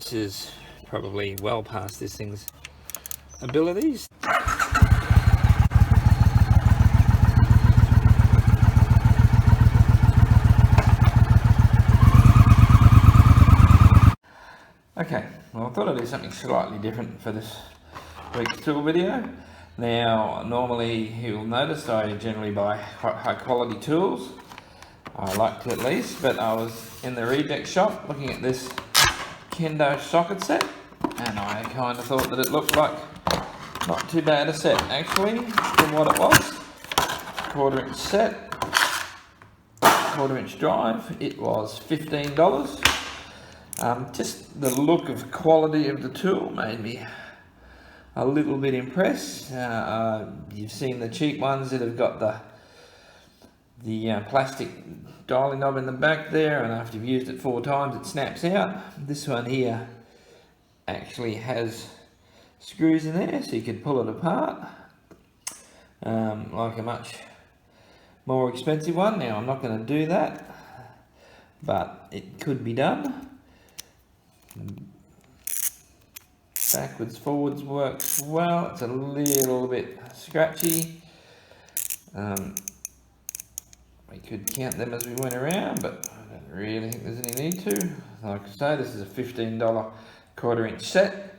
This is probably well past this thing's abilities. Okay, well I thought I'd do something slightly different for this week's tool video. Now, normally you'll notice I generally buy high quality tools. I like to at least, but I was in the reject shop looking at this Kendo socket set, and I kind of thought that it looked like not too bad a set actually for what it was. 1/4 inch set, 1/4 inch drive. It was $15. Just the look of quality of the tool made me a little bit impressed. You've seen the cheap ones that have got the plastic dialing knob in the back there, and after you've used it 4 times it snaps out. This one here actually has screws in there so you could pull it apart, like a much more expensive one. Now I'm not going to do that, but it could be done. Backwards forwards works well. It's a little bit scratchy. We could count them as we went around, but I don't really think there's any need to. Like I say, this is a $15 1/4 inch set.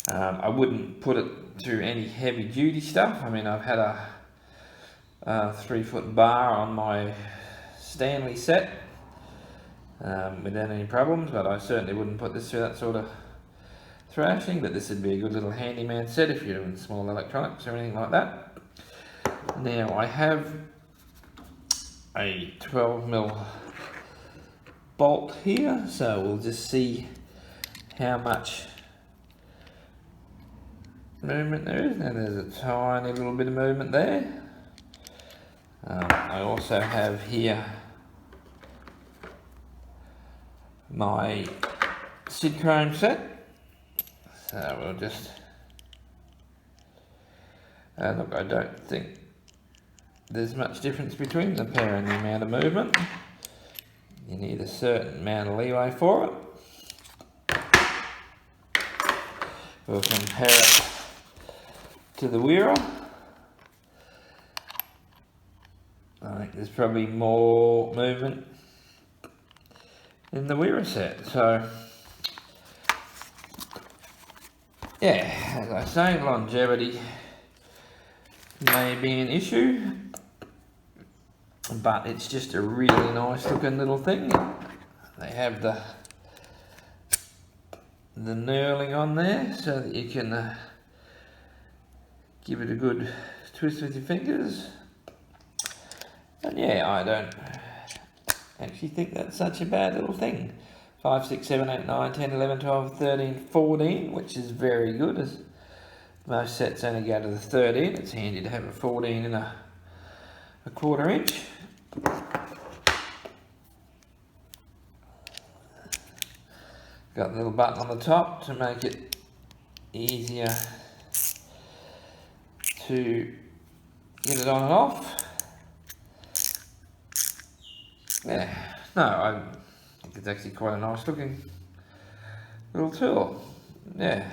I wouldn't put it through any heavy duty stuff. I mean, I've had a 3-foot bar on my Stanley set without any problems, but I certainly wouldn't put this through that sort of thrashing. But this would be a good little handyman set if you're doing small electronics or anything like that. Now I have a 12mm bolt here, so we'll just see how much movement there is. Now there's a tiny little bit of movement there. I also have here my Sid Chrome set, so we'll just look, I don't think there's much difference between the pair and the amount of movement. You need a certain amount of leeway for it. We'll compare it to the Wira. I think there's probably more movement in the Wira set. So yeah, as I say, longevity may be an issue, but it's just a really nice looking little thing. They have the knurling on there so that you can give it a good twist with your fingers. And yeah, I don't actually think that's such a bad little thing. 5, 6, 7, 8, 9, 10, 11, 12, 13, 14, which is very good, as most sets only go to the 13. It's handy to have a 14 and a 1/4 inch. Got a little button on the top to make it easier to get it on and off. Yeah, no, I think it's actually quite a nice looking little tool. Yeah.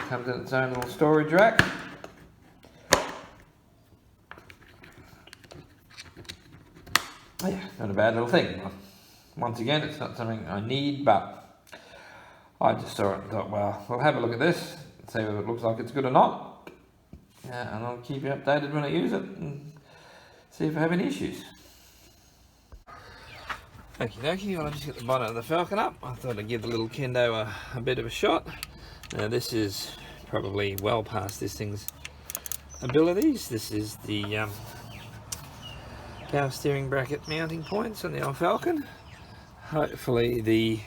Comes in its own little storage rack. Yeah, not a bad little thing. Once again, it's not something I need, but I just saw it and thought, well, we'll have a look at this, see whether it looks like it's good or not. Yeah, and I'll keep you updated when I use it and see if I have any issues. Okie dokie, well, I just got the bonnet of the Falcon up. I thought I'd give the little Kendo a bit of a shot. Now this is probably well past this thing's abilities. This is the power steering bracket mounting points on the old Falcon. Hopefully the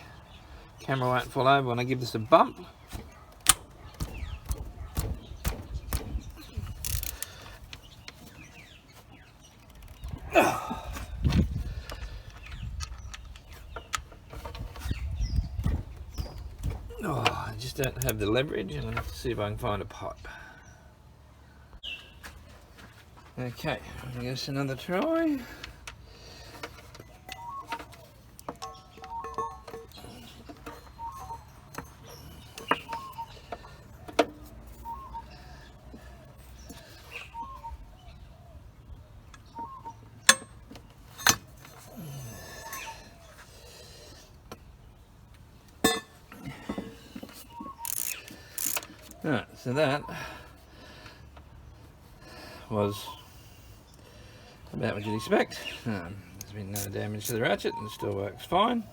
camera won't fall over when I give this a bump. Oh, I just don't have the leverage, and I'll have to see if I can find a pipe. Okay, I guess another try. Right, so that was about what you'd expect. There's been no damage to the ratchet and it still works fine.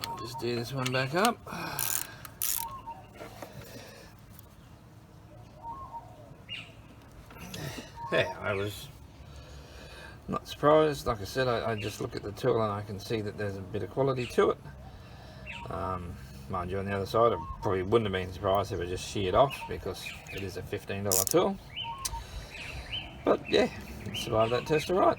I'll just do this one back up. Yeah, I was not surprised. Like I said, I just look at the tool and I can see that there's a bit of quality to it. Mind you, on the other side, I probably wouldn't have been surprised if it just sheared off because it is a $15 tool. But yeah, it survived that test alright.